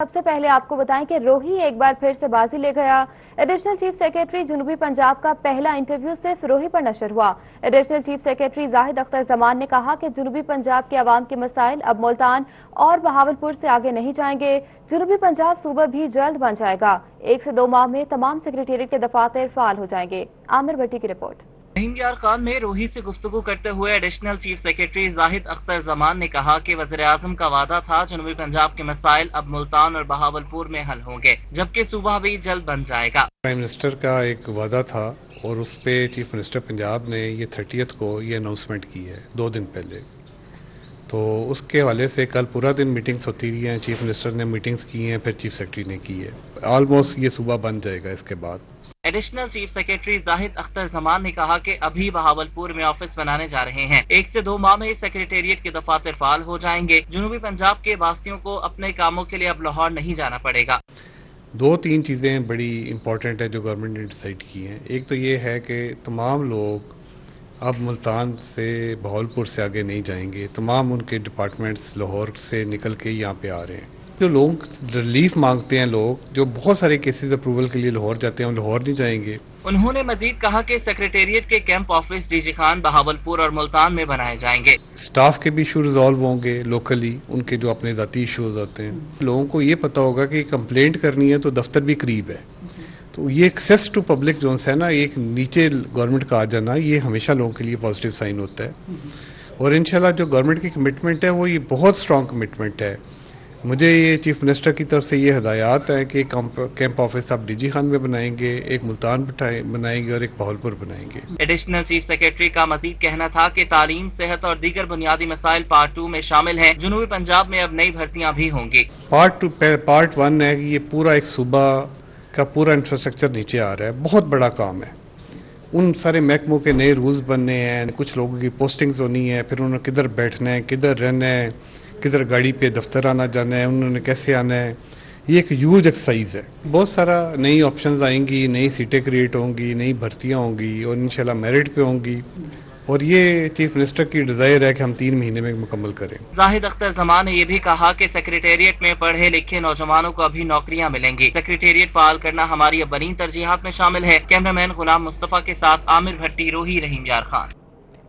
सबसे पहले आपको बताएं कि रोही एक बार फिर से बाजी ले गया। एडिशनल चीफ सेक्रेटरी जनूबी पंजाब का पहला इंटरव्यू सिर्फ रोही पर नशर हुआ। Additional chief secretary Zahid Akhtar Zaman ने कहा कि जनूबी पंजाब के अवाम के मसाइल अब मुल्तान और बहावलपुर से आगे नहीं जाएंगे। जनूबी पंजाब सूबा भी जल्द बन जाएगा। 1 से 2 माह में तमाम सेक्रेटेरिएट के दफातर फाल हो जाएंगे। आमिर भट्टी की रिपोर्ट। रहीम यार खान में रोही से गुफ्तगू करते हुए additional chief secretary Zahid Akhtar Zaman ने कहा कि वज़ीर-ए-आज़म का वादा था जनूबी पंजाब के मसाइल अब मुल्तान और बहावलपुर में हल होंगे, जबकि सूबा भी जल्द बन जाएगा। प्राइम मिनिस्टर का एक वादा था और उस पे चीफ मिनिस्टर पंजाब ने ये 30th को ये अनाउंसमेंट की है 2 दिन पहले। तो उसके हवाले से कल पूरा दिन मीटिंग्स होती रही हैं। चीफ मिनिस्टर ने मीटिंग्स की हैं, फिर चीफ सेक्रेटरी ने की है। ऑलमोस्ट ये सूबा बन जाएगा इसके बाद। Additional chief secretary Zahid Akhtar Zaman ने कहा कि अभी बहावलपुर में ऑफिस बनाने जा रहे हैं। 1 से 2 माह में सेक्रेटेरिएट के दफातर फाल हो जाएंगे। जनूबी पंजाब के वासियों को अपने कामों के लिए अब लाहौर नहीं जाना पड़ेगा। 2-3 चीजें बड़ी इंपॉर्टेंट है जो गवर्नमेंट ने डिसाइड की हैं। एक तो ये है कि तमाम लोग अब मुल्तान से बहावलपुर से आगे नहीं जाएंगे। तमाम उनके डिपार्टमेंट्स लाहौर से निकल के यहाँ पे आ रहे हैं। जो लोग रिलीफ मांगते हैं, लोग जो बहुत सारे केसेस अप्रूवल के लिए लाहौर जाते हैं, वो लाहौर नहीं जाएंगे। उन्होंने मजीद कहा कि सेक्रेटेरिएट के camp office DG Khan, Bahawalpur और मुल्तान में बनाए जाएंगे। स्टाफ के भी इशू रिजॉल्व होंगे लोकली, उनके जो अपने जाती इशूज होते हैं। लोगों को ये पता होगा कि कंप्लेंट करनी है तो दफ्तर भी करीब है। तो ये एक्सेस टू पब्लिक जोन्स है ना, एक नीचे गवर्नमेंट का आ जाना, ये हमेशा लोगों के लिए पॉजिटिव साइन होता है। और इंशाल्लाह जो गवर्नमेंट की कमिटमेंट है वो ये बहुत स्ट्रांग कमिटमेंट है। मुझे ये चीफ मिनिस्टर की तरफ से ये हदायत है कि कैंप ऑफिस आप डीजी खान में बनाएंगे, एक मुल्तान बनाएंगे और एक बहावलपुर बनाएंगे। एडिशनल चीफ सेक्रेटरी का मजीद कहना था कि तालीम, सेहत और दीगर बुनियादी मसाइल पार्ट 2 में शामिल हैं। जनूबी पंजाब में अब नई भर्तियां भी होंगी। पार्ट 1 है कि ये पूरा एक सूबा का पूरा इंफ्रास्ट्रक्चर नीचे आ रहा है। बहुत बड़ा काम है। उन सारे महकमों के नए रूल्स बनने हैं, कुछ लोगों की पोस्टिंग्स होनी है, फिर उन्होंने किधर बैठना है, किधर रहना है, किधर गाड़ी पे दफ्तर आना जाना है, उन्होंने कैसे आना है। ये एक ह्यूज एक्सरसाइज है। बहुत सारा नई ऑप्शंस आएंगी, नई सीटें क्रिएट होंगी, नई भर्तियां होंगी और इंशाल्लाह मेरिट पे होंगी। और ये चीफ मिनिस्टर की डिजायर है कि हम 3 महीने में मुकम्मल करें। जाहिद अख्तर जमान ने यह भी कहा कि सेक्रेटेरिएट में पढ़े लिखे नौजवानों को अभी नौकरियां मिलेंगी। सेक्रेटेरिएट फाल करना हमारी अव्वलीन तरजीहात में शामिल है। कैमरामैन गुलाम मुस्तफा के साथ आमिर भट्टी, रोही, रहीम यार खान।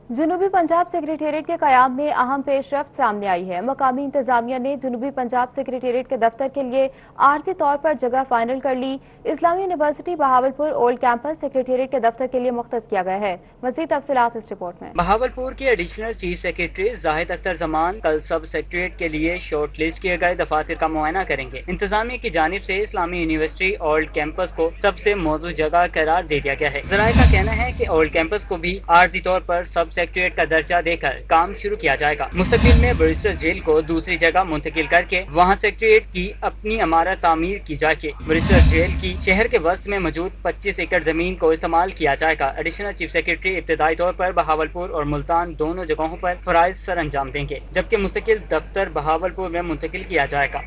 जनूबी पंजाब सेक्रेटेरिएट के कयाम में अहम पेशरफ्त सामने आई है। मकामी इंतजामिया ने जनूबी पंजाब सेक्रेटेरिएट के दफ्तर के लिए आर्जी तौर पर जगह फाइनल कर ली। इस्लामी university Bahawalpur old campus secretariat के दफ्तर के लिए मुख्तस किया गया है। मज़ीद तफसीलात इस रिपोर्ट में। बहावलपुर के additional chief secretary Zahid Akhtar Zaman कल सब सेक्रेटेरिएट के लिए शॉर्ट लिस्ट किए गए दफातर का मुआयना करेंगे। इंतजामिया की जानिब से इस्लामी यूनिवर्सिटी ओल्ड कैंपस को सबसे मौजूद जगह करार दे दिया गया है। जराये का कहना है कि ओल्ड कैंपस को भी आर्जी तौर पर सब सेक्रेटेरिएट का दर्जा देकर काम शुरू किया जाएगा। मुस्तकिल में ब्रिस्टल जेल को दूसरी जगह मुंतकिल करके वहाँ सेक्रेटेरिएट की अपनी इमारत तामीर की जाके ब्रिस्टल जेल की शहर के वस्त में मौजूद 25 एकड़ जमीन को इस्तेमाल किया जाएगा। एडिशनल चीफ सेक्रेटरी इब्तदाई तौर पर बहावलपुर और मुल्तान दोनों जगहों पर फराइज सर अंजाम देंगे, जबकि मुस्तकिल दफ्तर बहावलपुर में मुंतकिल किया जाएगा।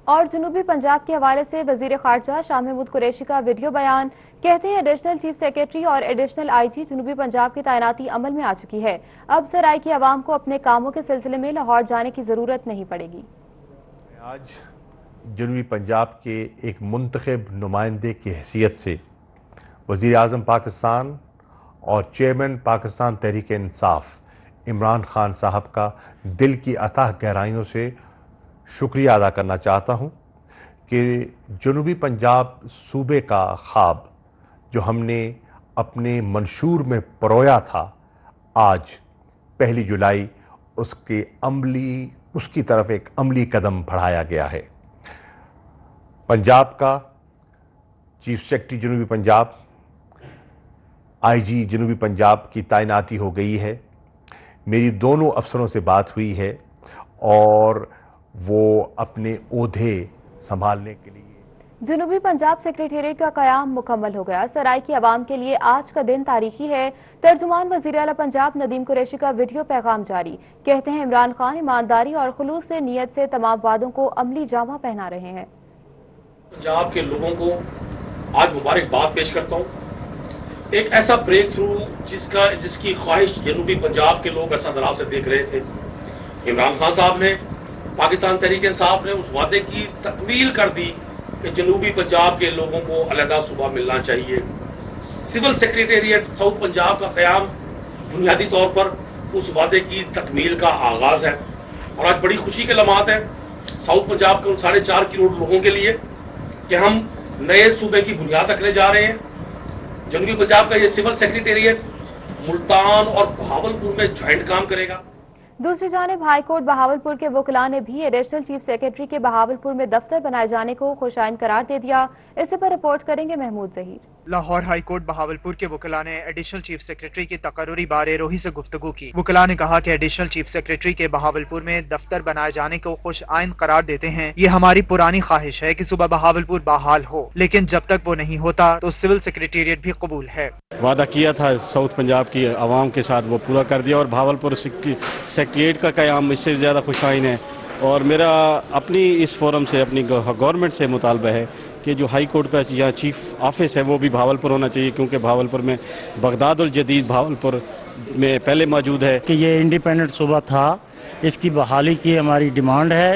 और जनूबी पंजाब के हवाले से वजीर खारजा शाह महमूद कुरैशी का वीडियो बयान। कहते हैं एडिशनल चीफ सेक्रेटरी और एडिशनल आईजी जनूबी पंजाब की तैनाती अमल में आ चुकी है। अब सराय की आवाम को अपने कामों के सिलसिले में लाहौर जाने की जरूरत नहीं पड़ेगी। आज जनूबी पंजाब के एक मुंतखब नुमाइंदे की हैसियत से वज़ीर-ए-आज़म पाकिस्तान और चेयरमैन पाकिस्तान तहरीक इंसाफ इमरान खान साहब का दिल की अथाह गहराइयों से शुक्रिया अदा करना चाहता हूं कि जनूबी पंजाब सूबे का ख्वाब जो हमने अपने मंशूर में परोया था, आज 1 जुलाई उसकी तरफ एक अमली कदम बढ़ाया गया है। पंजाब का चीफ सेक्रेटरी जनूबी पंजाब, आईजी जनूबी पंजाब की तैनाती हो गई है। मेरी दोनों अफसरों से बात हुई है और वो अपने ओहदे संभालने के लिए। जनूबी पंजाब सेक्रेटेरिएट का कयाम मुकम्मल हो गया। सराय की आवाम के लिए आज का दिन तारीखी है। तर्जुमान वज़ीर आला पंजाब नदीम कुरैशी का वीडियो पैगाम जारी। कहते हैं इमरान खान ईमानदारी और खुलूस से नीयत से तमाम वादों को अमली जामा पहना रहे हैं। पंजाब के लोगों को आज मुबारकबाद पेश करता हूँ। एक ऐसा ब्रेक थ्रू जिसकी ख्वाहिश जनूबी पंजाब के लोग अरसा दराज से देख रहे थे, इमरान खान साहब ने पाकिस्तान तहरीक इंसाफ ने उस वादे की तकमील कर दी कि जनूबी पंजाब के लोगों को अलहदा सूबा मिलना चाहिए। सिविल सेक्रेटेरिएट साउथ पंजाब का क़याम बुनियादी तौर पर उस वादे की तकमील का आगाज है और आज बड़ी खुशी के लम्हात हैं साउथ पंजाब के उन 4.5 करोड़ लोगों के लिए कि हम नए सूबे की बुनियाद रखने जा रहे हैं। जनूबी पंजाब का ये सिविल सेक्रेटेरिएट मुल्तान और बहावलपुर में ज्वाइंट काम करेगा। दूसरी जानिब हाईकोर्ट बहावलपुर के वकला ने भी एडिशनल चीफ सेक्रेटरी के बहावलपुर में दफ्तर बनाए जाने को खुशाइन करार दे दिया। इससे पर रिपोर्ट करेंगे महमूद जहीर। लाहौर हाईकोर्ट बहावलपुर के वकला ने एडिशनल चीफ सेक्रेटरी की तकर्रुरी बारे रोही से गुफ्तगू की। वकला ने कहा कि एडिशनल चीफ सेक्रेटरी के बहावलपुर में दफ्तर बनाए जाने को खुश आइन करार देते हैं। ये हमारी पुरानी ख्वाहिश है कि सुबह बहावलपुर बहाल हो, लेकिन जब तक वो नहीं होता तो सिविल सेक्रेटेरिएट भी कबूल है। वादा किया था साउथ पंजाब की आवाम के साथ, वो पूरा कर दिया और बहावलपुर सेक्रेटेरिएट का क़याम इससे ज्यादा खुश आइन है। और मेरा अपनी इस फोरम से अपनी गवर्नमेंट से मुतालबा है कि जो हाई कोर्ट का यहाँ चीफ ऑफिस है वो भी बहावलपुर होना चाहिए, क्योंकि बहावलपुर में बगदादुल जदीद बहावलपुर में पहले मौजूद है। कि ये इंडिपेंडेंट सूबा था, इसकी बहाली की हमारी डिमांड है।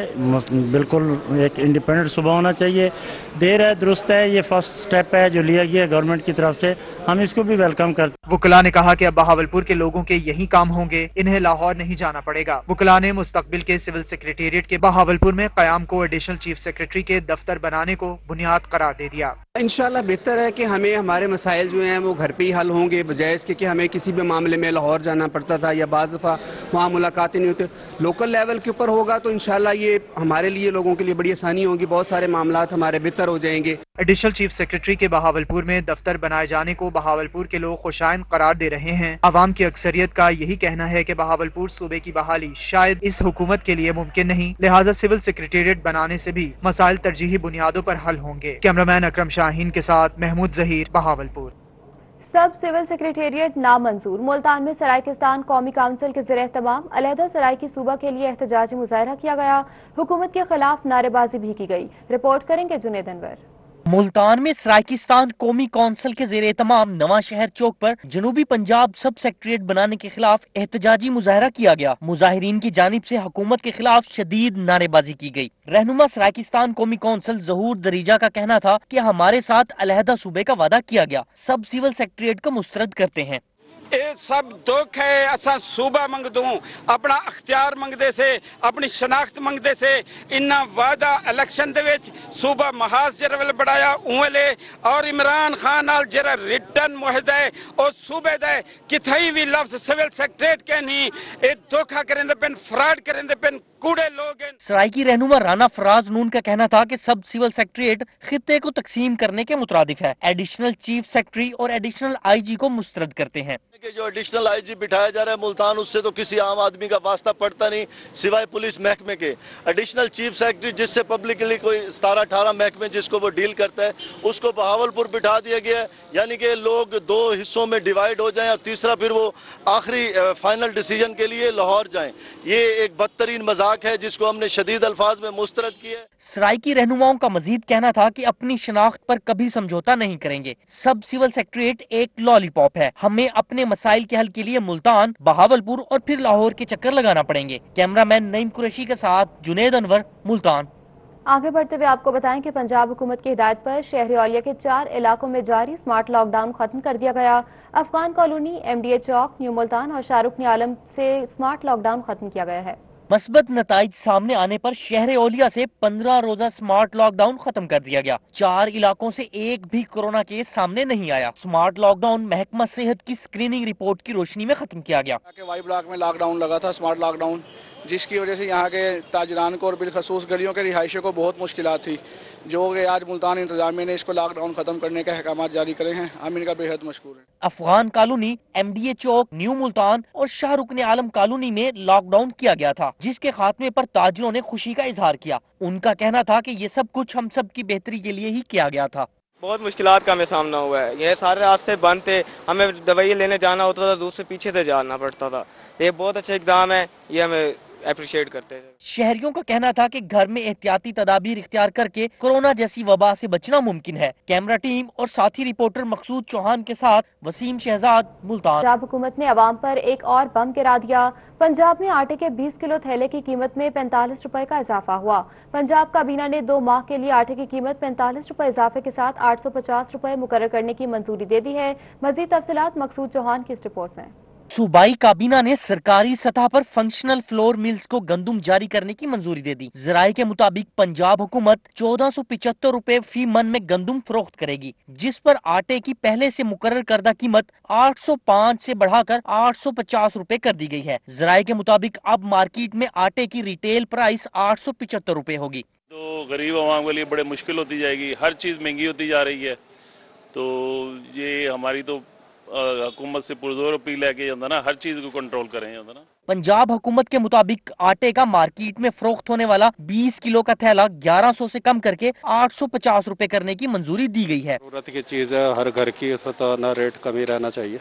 बिल्कुल एक इंडिपेंडेंट सूबा होना चाहिए। देर है दुरुस्त है, ये फर्स्ट स्टेप है जो लिया गया गवर्नमेंट की तरफ से, हम इसको भी वेलकम करते हैं। वकला ने कहा कि अब बहावलपुर के लोगों के यही काम होंगे, इन्हें लाहौर नहीं जाना पड़ेगा। वकला ने मुस्तकबिल के सिविल सेक्रेटेरिएट के बहावलपुर में क़याम को एडिशनल चीफ सेक्रेटरी के दफ्तर बनाने को बुनियाद करार दे दिया। इंशाल्लाह बेहतर है कि हमें हमारे मसाइल जो हैं वो घर पे ही हल होंगे, बजाय इसके कि हमें किसी भी मामले में लाहौर जाना पड़ता था या बाज़ दफ़ा वहाँ मुलाकातें नहीं होती। लोकल लेवल के ऊपर होगा तो इंशाल्लाह ये हमारे लिए लोगों के लिए बड़ी आसानी होगी, बहुत सारे मामलात हमारे बेहतर हो जाएंगे। एडिशनल चीफ सेक्रेटरी के बहावलपुर में दफ्तर बनाए जाने को बहावलपुर के लोग खुशाइन करार दे रहे हैं। आवाम की अक्सरियत का यही कहना है कि बहावलपुर सूबे की बहाली शायद इस हुकूमत के लिए मुमकिन नहीं, लिहाजा सिविल सेक्रेटेरिएट बनाने से भी मसाइल तरजीही बुनियादों पर हल होंगे। कैमरामैन अकरम शाहीन के साथ महमूद जहीर, बहावलपुर। सब सिविल सेक्रेटेरिएट नामंजूर। मुल्तान में सरायकिस्तान कौमी काउंसिल के ज़रिए तमाम अलहदा सरायकी सूबा के लिए एहतजाजी मुजाहरा किया गया। हुकूमत के खिलाफ नारेबाजी भी की गई। रिपोर्ट करेंगे जुनेद अनवर। मुल्तान में सरायकिस्तान कौमी कौंसिल के ज़ेरे तमाम नवा शहर चौक पर जनूबी पंजाब सब सेक्रेटेरिएट बनाने के खिलाफ एहतजाजी मुजाहरा किया गया। मुजाहिरीन की जानिब से हुकूमत के खिलाफ शदीद नारेबाजी की गई। रहनुमा सरायकिस्तान कौमी कौंसिल जहूर दरीजा का कहना था कि हमारे साथ अलहदा सूबे का वादा किया गया, सब सिविल सेक्रेटेरिएट को मुस्तरद करते हैं। ये सब दुख है। असा सूबा मंग दूं, अपना अख्तियार मंगदे से, अपनी शनाख्त मंगदे से, इन्ना वादा इलेक्शन दे विच सूबा महाज जरवल बढ़ाया उवेले और इमरान खान नाल जरा रिटर्न मुहिदा है और सूबे दे किथई भी लफ्ज सिविल सेक्रेटरीट के नहीं, ये धोखा करेंदे पेन, फ्रॉड करेंदे पेन, कूड़े लोग। सरायकी रहनुमा राना फराज नून का कहना था कि सब सिविल सेक्रेटेरिएट खित्ते को तकसीम करने के मुताबिक है। एडिशनल चीफ सेक्रेटरी और एडिशनल आईजी को मुस्तरद करते हैं। कि जो एडिशनल आईजी बिठाया जा रहा है मुल्तान, उससे तो किसी आम आदमी का वास्ता पड़ता नहीं सिवाय पुलिस महकमे के। एडिशनल चीफ सेक्रेटरी जिससे पब्लिकली कोई 17-18 महकमे जिसको वो डील करता है, उसको बहावलपुर बिठा दिया गया है। यानी कि लोग दो हिस्सों में डिवाइड हो जाएं और तीसरा फिर वो आखिरी फाइनल डिसीजन के लिए लाहौर जाएं। ये एक बदतरीन मजाक है जिसको हमने शदीद अल्फाज में मुस्तरद किया है। सरायकी रहनुमाओं का मजीद कहना था कि अपनी शनाख्त पर कभी समझौता नहीं करेंगे। सब सिविल सेक्रेटेरिएट एक लॉलीपॉप है, हमें अपने मसाइल के हल के लिए मुल्तान, बहावलपुर और फिर लाहौर के चक्कर लगाना पड़ेंगे। कैमरामैन नईम कुरैशी के साथ जुनेद अनवर, मुल्तान। आगे बढ़ते हुए आपको बताएं कि पंजाब हुकूमत की हिदायत पर शहरी औलिया के 4 इलाकों में जारी स्मार्ट लॉकडाउन खत्म कर दिया गया। अफगान कॉलोनी, MDA चौक, न्यू मुल्तान और शाहरुख आलम से स्मार्ट लॉकडाउन खत्म किया गया है। मस्बत नताइज सामने आने पर शहर ओलिया से 15 रोजा स्मार्ट लॉकडाउन खत्म कर दिया गया। 4 इलाकों से एक भी कोरोना केस सामने नहीं आया। स्मार्ट लॉकडाउन महकमा सेहत की स्क्रीनिंग रिपोर्ट की रोशनी में खत्म किया गया। वाई ब्लॉक में लॉकडाउन लगा था, स्मार्ट लॉकडाउन, जिसकी वजह से यहाँ के ताजरान को और बिलखसूस गलियों के रिहायशियों को बहुत मुश्किलात थी, जो कि आज मुल्तान इंतजामिया ने इसको लॉकडाउन खत्म करने के अहकाम जारी करे हैं। हम इनका बेहद मशकूर हैं। अफगान कॉलोनी, MDA चौक, न्यू मुल्तान और शाहरुख आलम कॉलोनी में लॉकडाउन किया गया था, जिसके खात्मे पर ताजिरों ने खुशी का इजहार किया। उनका कहना था कि ये सब कुछ हम सब की बेहतरी के लिए ही किया गया था। बहुत मुश्किलात का हमें सामना हुआ है। ये सारे रास्ते बंद थे, हमें दवाई लेने जाना होता था, दूसरे पीछे से जाना पड़ता था। ये बहुत अच्छा इकदाम है, ये हमें अप्रिशिएट करते हैं। शहरियों का कहना था कि घर में एहतियाती तदाबीर इख्तियार करके कोरोना जैसी वबा से बचना मुमकिन है। कैमरा टीम और साथी रिपोर्टर मकसूद चौहान के साथ वसीम शहजाद, मुल्तान। पंजाब हुकूमत ने अवाम पर एक और बम गिरा दिया। पंजाब में आटे के 20 किलो थैले की कीमत में 45 रुपए का इजाफा हुआ। पंजाब काबीना ने 2 माह के लिए आटे की कीमत 45 रुपए इजाफे के साथ 850 रुपए मुकर्रर करने की मंजूरी दे दी है। मजीद तफसीलात मकसूद चौहान की इस रिपोर्ट में। सूबाई काबीना ने सरकारी सतह पर फंक्शनल फ्लोर मिल्स को गंदुम जारी करने की मंजूरी दे दी। जराये के मुताबिक पंजाब हुकूमत 1475 रुपए फी मन में गंदुम फरोख्त करेगी, जिस पर आटे की पहले से मुकर्रर करदा कीमत 805 से बढ़ाकर 850 रुपए कर दी गई है। जराये के मुताबिक अब मार्केट में आटे की रिटेल प्राइस 875 रुपए होगी। तो गरीब आवाम के लिए बड़े मुश्किल होती जाएगी, हर चीज महंगी होती जा रही है। तो ये हमारी तो हुकूमत से पुरजोर अपील है कि ना हर चीज को कंट्रोल करें ना। पंजाब हुकूमत के मुताबिक आटे का मार्केट में फरोख्त होने वाला 20 किलो का थैला 1100 से कम करके 850 रुपए करने की मंजूरी दी गई है। जरूरत की चीज है, हर घर की ना रेट कम ही रहना चाहिए।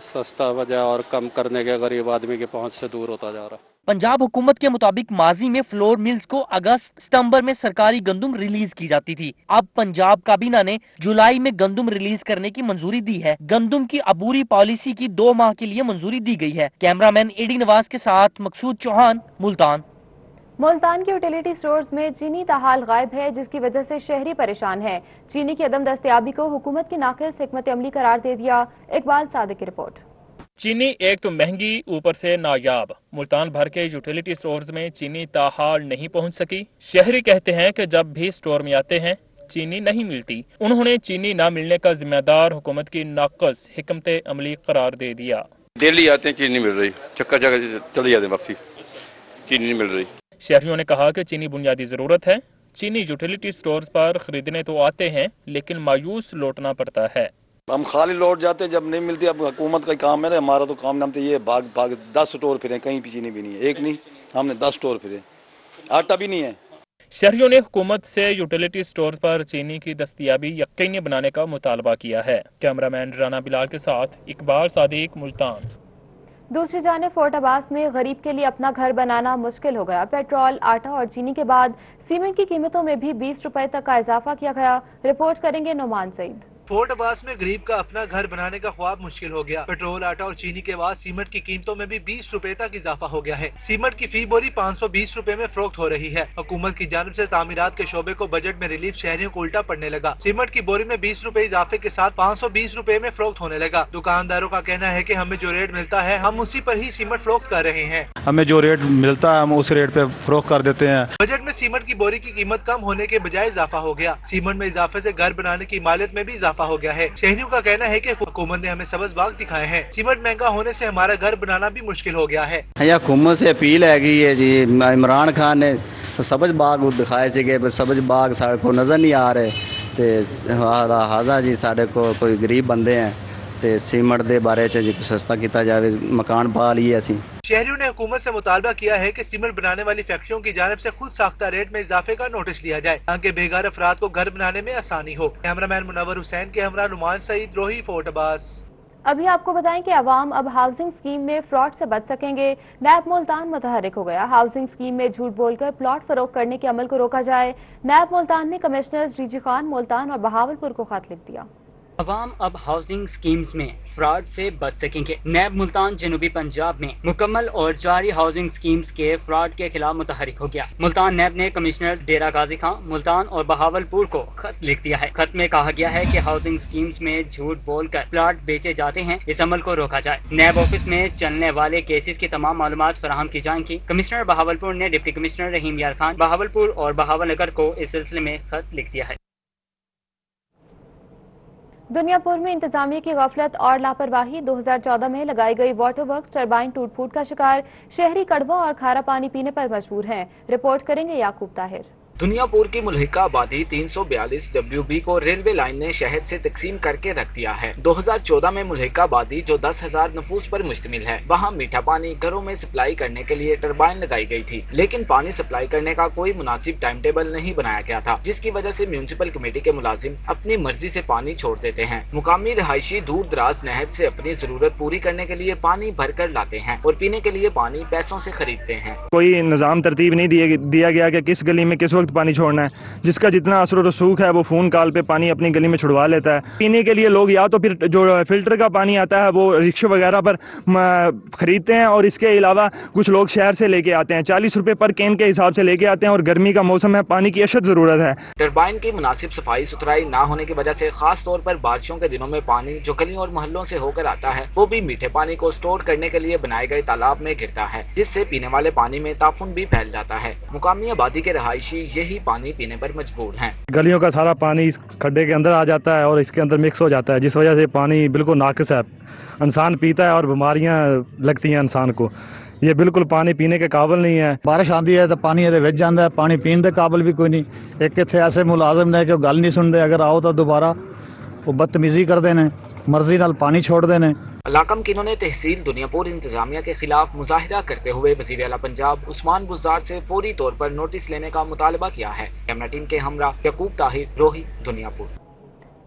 सस्ता वजह और कम करने के गरीब आदमी की पहुंच से दूर होता जा रहा। पंजाब हुकूमत के मुताबिक माजी में फ्लोर मिल्स को अगस्त सितंबर में सरकारी गंदुम रिलीज की जाती थी। अब पंजाब काबीना ने जुलाई में गंदुम रिलीज करने की मंजूरी दी है। गंदुम की अबूरी पॉलिसी की 2 माह के लिए मंजूरी दी गई है। कैमरामैन एडी नवाज के साथ मकसूद चौहान, मुल्तान। मुल्तान के यूटिलिटी स्टोर्स में चीनी ताहाल गायब है, जिसकी वजह से शहरी परेशान है। चीनी की अदम दस्तयाबी को हुकूमत की नाक़िस हिकमत अमली करार दे दिया। इकबाल सादिक की रिपोर्ट। चीनी एक तो महंगी, ऊपर से नायाब। मुल्तान भर के यूटिलिटी स्टोर्स में चीनी ताहाल नहीं पहुंच सकी। शहरी कहते हैं कि जब भी स्टोर में आते हैं चीनी नहीं मिलती। उन्होंने चीनी न मिलने का जिम्मेदार हुकूमत की नाक़िस हिकमत अमली करार दे दिया। डेली आते हैं, चीनी नहीं मिल रही, चक्कर चक्कर चले जाते हैं वापसी, चीनी नहीं मिल रही। शहरियों ने कहा कि चीनी बुनियादी जरूरत है। चीनी यूटिलिटी स्टोर्स पर खरीदने तो आते हैं, लेकिन मायूस लौटना पड़ता है। हम खाली लौट जाते हैं जब नहीं मिलती। अब हुकूमत का काम है ना, हमारा तो काम, हम तो ये भाग भाग 10 स्टोर फिरे, कहीं भी चीनी भी नहीं है। एक नहीं, हमने 10 स्टोर फिरे, आटा भी नहीं है। शहरियों ने हुकूमत से यूटिलिटी स्टोर पर चीनी की दस्तयाबी यकीनी बनाने का मुतालबा किया है। कैमरामैन राना बिलाल के साथ इकबाल सादिक, मुल्तान। दूसरी जानिब फोर्ट अब्बास में गरीब के लिए अपना घर बनाना मुश्किल हो गया। पेट्रोल, आटा और चीनी के बाद सीमेंट की कीमतों में भी 20 रुपए तक का इजाफा किया गया। रिपोर्ट करेंगे नोमान सईद। फोर्ट अब्बास में गरीब का अपना घर बनाने का ख्वाब मुश्किल हो गया। पेट्रोल, आटा और चीनी के बाद सीमेंट की कीमतों में भी 20 रुपए तक इजाफा हो गया है। सीमेंट की फी बोरी 520 रुपए में फरोख्त हो रही है। हुकूमत की जानिब से तामीरात के शोबे को बजट में रिलीफ शहरियों को उल्टा पड़ने लगा। सीमेंट की बोरी में 20 रुपए इजाफे के साथ 520 रुपए में फरोख्त होने लगा। दुकानदारों का कहना है कि हमें जो रेट मिलता है हम उसी पर ही सीमेंट फरोख्त कर रहे हैं। हमें जो रेट मिलता है हम उस रेट पे फरोख्त कर देते हैं। बजट में सीमेंट की बोरी की कीमत कम होने के बजाय इजाफा हो गया। सीमेंट में इजाफे से घर बनाने की मालियत में भी इजाफा हो गया है। शहरियों का कहना है कि हुकूमत ने हमें सबज बाग दिखाए हैं। सीमेंट महंगा होने से हमारा घर बनाना भी मुश्किल हो गया है। हुकूमत से अपील है जी, इमरान खान ने सबज बाग दिखाए थे, सबज बाग सारे को नजर नहीं आ रहे। हाजा जी साढ़े को कोई गरीब बंदे हैं, ते सीमेंट दे बारे च जी सस्ता किया जाए, मकान पा लिए असी। शहरियों ने हुकूमत से मुतालबा किया है कि सीमेंट बनाने वाली फैक्ट्रियों की जानिब से खुद साख्ता रेट में इजाफे का नोटिस लिया जाए, ताकि बेघर अफराद को घर बनाने में आसानी हो। कैमरामैन मुनव्वर हुसैन के हमरा नुमान सईद, रोही, फोर्ट अब्बास। अभी आपको बताएं कि अवाम अब हाउसिंग स्कीम में फ्रॉड से बच सकेंगे। नैब मुल्तान मुतहरिक हो गया। हाउसिंग स्कीम में झूठ बोलकर प्लॉट फरोख्त करने के अमल को रोका जाए। नैब मुल्तान ने कमिश्नर्स डीजी खान, मुल्तान और बहावलपुर को खत लिख दिया। अवाम अब हाउसिंग स्कीम्स में फ्रॉड से बच सकेंगे। नैब मुल्तान जनूबी पंजाब में मुकम्मल और जारी हाउसिंग स्कीम्स के फ्रॉड के खिलाफ मुतहरिक हो गया। मुल्तान नैब ने कमिश्नर डेरा गाजी खान, मुल्तान और बहावलपुर को खत लिख दिया है। खत में कहा गया है कि हाउसिंग स्कीम्स में झूठ बोलकर प्लॉट बेचे जाते हैं, इस अमल को रोका जाए। नैब ऑफिस में चलने वाले केसेस की तमाम मालूमात फराहम की जाएंगी। कमिश्नर बहावलपुर ने डिप्टी कमिश्नर रहीम यार खान, बहावलपुर और बहावलनगर को इस सिलसिले में खत लिख दिया है। दुनियापुर में इंतजामिया की गफलत और लापरवाही। 2014 में लगाई गई वाटर वर्क्स टरबाइन टूट फूट का शिकार। शहरी कड़वा और खारा पानी पीने पर मजबूर हैं। रिपोर्ट करेंगे याकूब ताहिर। दुनियापुर की मुल्हिका आबादी 342 WB को रेलवे लाइन ने शहर से तकसीम करके रख दिया है। 2014 में मुल्हिका आबादी जो 10,000 नफूस पर मुश्तमिल है, वहाँ मीठा पानी घरों में सप्लाई करने के लिए टरबाइन लगाई गई थी, लेकिन पानी सप्लाई करने का कोई मुनासिब टाइम टेबल नहीं बनाया गया था, जिसकी वजह से म्यूनिसिपल कमेटी के मुलाजिम अपनी मर्जी से पानी छोड़ देते हैं। मुकामी रहायशी दूर दराज नहर से अपनी जरूरत पूरी करने के लिए पानी भर कर लाते हैं और पीने के लिए पानी पैसों से खरीदते हैं। कोई निजाम तरतीब नहीं दिया गया कि किस गली में किस वक्त पानी छोड़ना है। जिसका जितना असर और रसूख है वो फोन कॉल पे पानी अपनी गली में छुड़वा लेता है। पीने के लिए लोग या तो फिर जो फिल्टर का पानी आता है वो रिक्शे वगैरह पर खरीदते हैं, और इसके अलावा कुछ लोग शहर से लेके आते हैं। 40 रुपए पर कैन के हिसाब से लेके आते हैं, और गर्मी का मौसम है, पानी की अशद जरूरत है। टरबाइन की मुनासिब सफाई सुथराई न होने की वजह से खास तौर पर बारिशों के दिनों में पानी जो गलियों और मोहल्लों से होकर आता है वो भी मीठे पानी को स्टोर करने के लिए बनाए गए तालाब में गिरता है, जिससे पीने वाले पानी में ताफुन भी फैल जाता है। मुकामी आबादी के रहायशी यही पानी पीने पर मजबूर हैं। गलियों का सारा पानी इस खड्डे के अंदर आ जाता है और इसके अंदर मिक्स हो जाता है, जिस वजह से पानी बिल्कुल नाकिस है। इंसान पीता है और बीमारियां लगती हैं इंसान को। ये बिल्कुल पानी पीने के काबिल नहीं है। बारिश आती है तो पानी ਇਹਦੇ ਵਿੱਚ ਜਾਂਦਾ ਹੈ, पानी पीने के काबिल भी कोई नहीं। एक ਇੱਥੇ ऐसे मुलाजिम ने कि गल नहीं सुनते, अगर आओ तो दोबारा वो बदतमीजी करते हैं, मर्जी नाल पानी छोड़ते हैं। इलाका मकीनों ने तहसील दुनियापुर इंतजामिया के खिलाफ मुजाहिरा करते हुए वजीर आला पंजाब उस्मान बुज़दार से फौरी तौर पर नोटिस लेने का मुतालबा किया है। कैमरा टीम के हमरा यकूब ताहिर, रोही, दुनियापुर।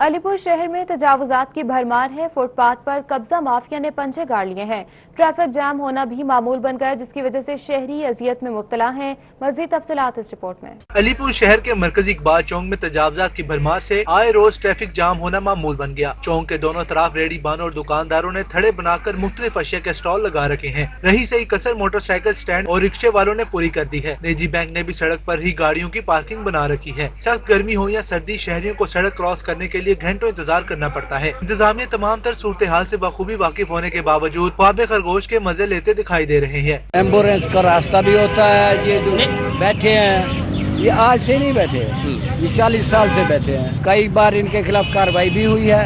अलीपुर शहर में तजावुजात की भरमार है। फुटपाथ पर कब्जा माफिया ने पंजे गाड़ लिए हैं। ट्रैफिक जाम होना भी मामूल बन गया, जिसकी वजह से शहरी अजियत में मुब्तला हैं। मज़ीद तफसीलात इस रिपोर्ट में। अलीपुर शहर के मरकजी इकबाल चौक में तजावुजात की भरमार से आए रोज ट्रैफिक जाम होना मामूल बन गया। चौक के दोनों तरफ रेडी बानों और दुकानदारों ने थड़े बनाकर मुख्तलिफ अशिया के स्टॉल लगा रखे हैं। रही सही कसर मोटरसाइकिल स्टैंड और रिक्शे वालों ने पूरी कर दी है। निजी बैंक ने भी सड़क पर ही गाड़ियों की पार्किंग बना रखी है। सख्त गर्मी हो या सर्दी, शहरियों को सड़क क्रॉस करने के लिए घंटों इंतजार करना पड़ता है। इंतजामिया तमाम तर सूरत हाल से बखूबी वाकिफ होने के बावजूद ख्वाब खरगोश के मजे लेते दिखाई दे रहे हैं। एम्बुलेंस का रास्ता भी होता है। ये जो बैठे हैं ये आज से नहीं बैठे, ये 40 साल से बैठे हैं। कई बार इनके खिलाफ कार्रवाई भी हुई है,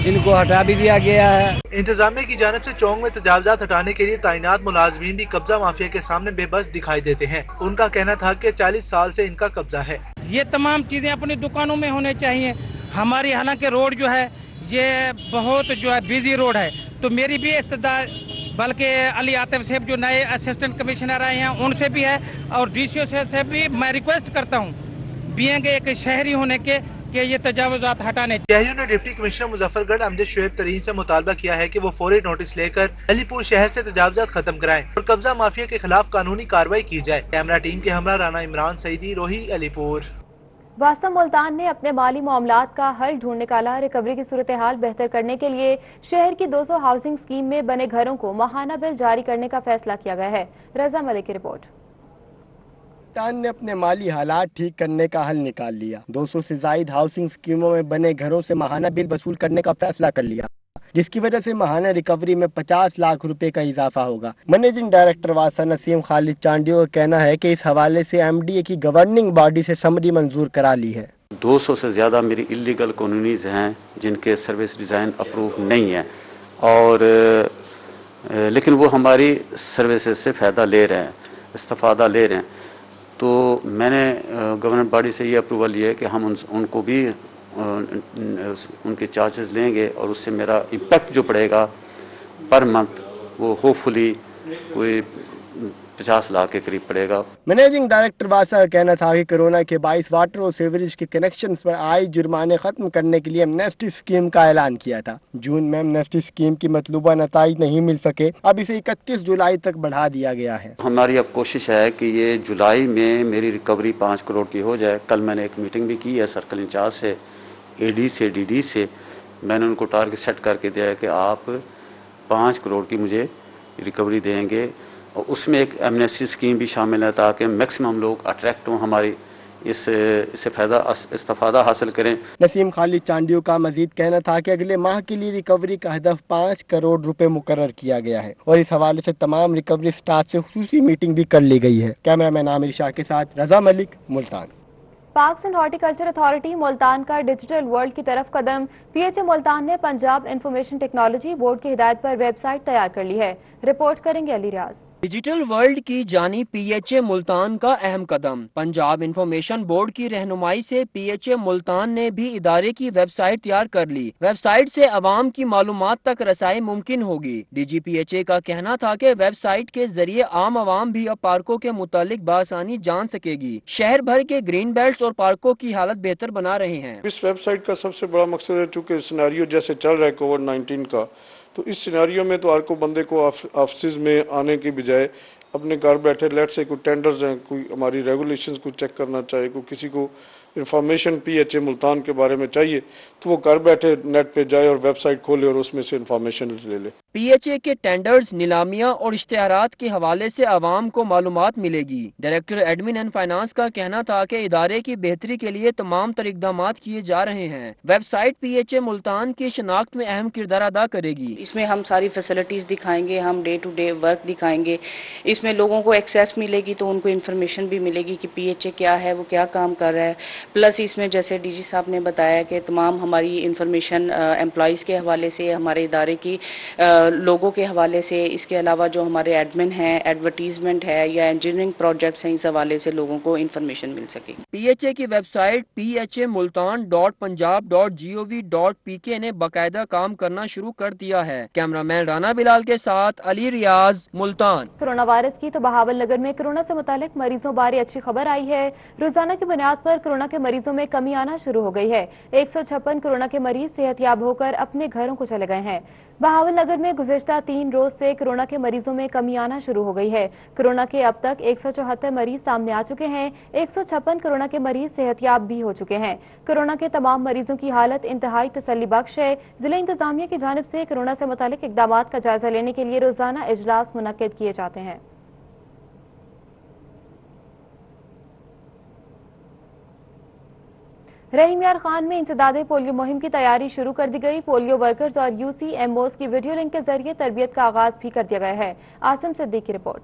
इनको हटा भी दिया गया है। इंतजामिया की जानिब से चौक में तजावुजात हटाने के लिए तैनात मुलाजमीन भी कब्जा माफिया के सामने बेबस दिखाई देते हैं। उनका कहना था कि 40 साल से इनका कब्जा है। ये तमाम चीजें अपनी दुकानों में होने चाहिए। हमारी हालांकि रोड जो है ये बहुत जो है बिजी रोड है, तो मेरी भी इस्तेदार बल्कि अली आतिफ साहब जो नए असिस्टेंट कमिश्नर आए हैं उनसे भी है और डीसीओ से भी मैं रिक्वेस्ट करता हूँ बीइंग एक शहरी होने के कि ये तजावुजात हटाने। शहरियों ने डिप्टी कमिश्नर मुजफ्फरगढ़ अमजद शुएब तरीन से मुतालबा किया है कि वो फौरी नोटिस लेकर अलीपुर शहर से तजावुजात खत्म कराएं और कब्जा माफिया के खिलाफ कानूनी कार्रवाई की जाए। कैमरा टीम के हमरा राना इमरान सईदी, रोही, अलीपुर। वास्ता मुल्तान ने अपने माली मामलात का हल ढूंढ निकाला। रिकवरी की सूरत हाल बेहतर करने के लिए शहर की 200 हाउसिंग स्कीम में बने घरों को माहाना बिल जारी करने का फैसला किया गया है। रजा मलिक की रिपोर्ट। मुल्तान ने अपने माली हालात ठीक करने का हल निकाल लिया। 200 से जायद हाउसिंग स्कीमों में बने घरों से माहाना बिल वसूल करने का फैसला कर लिया, जिसकी वजह से माहाना रिकवरी में 50 लाख रुपए का इजाफा होगा। मैनेजिंग डायरेक्टर वासा नसीम खालिद चांडियो का कहना है कि इस हवाले से एमडीए की गवर्निंग बॉडी से समरी मंजूर करा ली है। 200 से ज्यादा मेरी इलीगल कॉलोनीज हैं जिनके सर्विस डिजाइन अप्रूव नहीं है, और लेकिन वो हमारी सर्विसेज से फायदा ले रहे हैं, इस्तेफादा ले रहे हैं। तो मैंने गवर्नमेंट बॉडी से ये अप्रूवल लिया है कि हम उनको भी उनके चार्जेस लेंगे और उससे मेरा इम्पैक्ट जो पड़ेगा पर मंथ वो होपफुली कोई 50 लाख के करीब पड़ेगा। मैनेजिंग डायरेक्टर वासा का कहना था कि कोरोना के बाइस वाटर और सीवरेज के कनेक्शंस पर आए जुर्माने खत्म करने के लिए एमनेस्टी स्कीम का ऐलान किया था। जून में एमनेस्टी स्कीम की मतलूबा नताइज नहीं मिल सके, अब इसे 31 जुलाई तक बढ़ा दिया गया है। हमारी अब कोशिश है कि ये जुलाई में मेरी रिकवरी 5 करोड़ की हो जाए। कल मैंने एक मीटिंग भी की है सर्कल इंचार्ज से, एडी से, डीडी से। मैंने उनको टारगेट सेट करके दिया है कि आप 5 करोड़ की मुझे रिकवरी देंगे, और उसमें एक एमनेस्टी स्कीम भी शामिल है ताकि मैक्सिमम लोग अट्रैक्ट हों, हमारी इससे फायदा इस्तेफादा हासिल करें। नसीम खालिद चांडियो का मजीद कहना था कि अगले माह के लिए रिकवरी का हदफ 5 करोड़ रुपए मुकर्रर किया गया है और इस हवाले से तमाम रिकवरी स्टाफ से खुसूसी मीटिंग भी कर ली गई है। कैमरामैन आमिर शाह के साथ Raza Malik, Multan. Parks and horticulture authority Multan का डिजिटल वर्ल्ड की तरफ कदम। पीएचए मुल्तान ने पंजाब इंफॉर्मेशन टेक्नोलॉजी बोर्ड की हिदायत पर वेबसाइट तैयार कर ली है। रिपोर्ट करेंगे अली रियाज। ڈیجیٹل ورلڈ کی جانب PHA ملتان کا اہم قدم۔ پنجاب انفارمیشن بورڈ کی رہنمائی سے PHA ملتان نے بھی ادارے کی ویب سائٹ تیار کر لی۔ ویب سائٹ سے عوام کی معلومات تک رسائی ممکن ہوگی۔ DG PHA کا کہنا تھا کہ ویب سائٹ کے ذریعے عام عوام بھی اب پارکوں کے متعلق بآسانی جان سکے گی۔ شہر بھر کے گرین بیلٹس اور پارکوں کی حالت بہتر بنا رہے ہیں۔ اس ویب سائٹ کا سب سے بڑا مقصد ہے چونکہ سیناریو جیسے چل رہا ہے کووڈ-19 کا، تو اس سیناریو میں تو ہر کو بندے کو آفسز میں آنے کی بجائے اپنے گھر بیٹھے لیٹ سے کوئی ٹینڈرز ہیں، کوئی ہماری ریگولیشنز کو چیک کرنا چاہے، کوئی کسی کو انفارمیشن PHA ملتان کے بارے میں چاہیے تو وہ گھر بیٹھے نیٹ پہ جائے اور ویب سائٹ کھولے اور اس میں سے انفارمیشن لے لے۔ PHA کے ٹینڈرز، نیلامیاں اور اشتہارات کے حوالے سے عوام کو معلومات ملے گی۔ ڈائریکٹر ایڈمن اینڈ فائنانس کا کہنا تھا کہ ادارے کی بہتری کے لیے تمام تر اقدامات کیے جا رہے ہیں۔ ویب سائٹ PHA ملتان کی شناخت میں اہم کردار ادا کرے گی۔ اس میں ہم ساری فیسلٹیز دکھائیں گے، ہم ڈے ٹو ڈے ورک دکھائیں گے۔ اس میں لوگوں کو ایکسیس ملے گی تو ان کو انفارمیشن بھی ملے گی کہ PHA کیا ہے، وہ کیا کام کر رہا ہے۔ پلس اس میں جیسے DG صاحب نے بتایا کہ تمام ہماری انفارمیشن امپلائیز کے حوالے سے، ہمارے ادارے کی لوگوں کے حوالے سے، اس کے علاوہ جو ہمارے ایڈمن ہیں، ایڈورٹیزمنٹ ہے یا انجینئرنگ پروجیکٹس ہیں، اس حوالے سے لوگوں کو انفارمیشن مل سکے۔ PHA کی ویب سائٹ phamultan.punjab.gov.pk نے باقاعدہ کام کرنا شروع کر دیا ہے۔ کیمرہ مین رانا بلال کے ساتھ علی ریاض، ملتان۔ کورونا وائرس کی تو بہاول نگر میں کورونا سے متعلق مریضوں بارے اچھی خبر آئی ہے۔ روزانہ کی بنیاد پر کورونا کے مریضوں میں کمی آنا شروع ہو گئی ہے۔ 156 کورونا کے مریض صحت یاب ہو کر اپنے گھروں کو چلے گئے ہیں۔ بہاول نگر میں گزشتہ 3 روز سے کورونا کے مریضوں میں کمی آنا شروع ہو گئی ہے۔ کورونا کے اب تک 174 مریض سامنے آ چکے ہیں۔ 156 کورونا کے مریض صحت یاب بھی ہو چکے ہیں۔ کورونا کے تمام مریضوں کی حالت انتہائی تسلی بخش ہے۔ ضلع انتظامیہ کی جانب سے کورونا سے متعلق اقدامات کا جائزہ لینے کے لیے روزانہ اجلاس منعقد کیے جاتے ہیں۔ رحیم یار خان میں انسداد پولیو مہم کی تیاری شروع کر دی گئی۔ پولیو ورکرز اور UCMOs کی ویڈیو لنک کے ذریعے تربیت کا آغاز بھی کر دیا گیا ہے۔ عاصم صدیق کی رپورٹ۔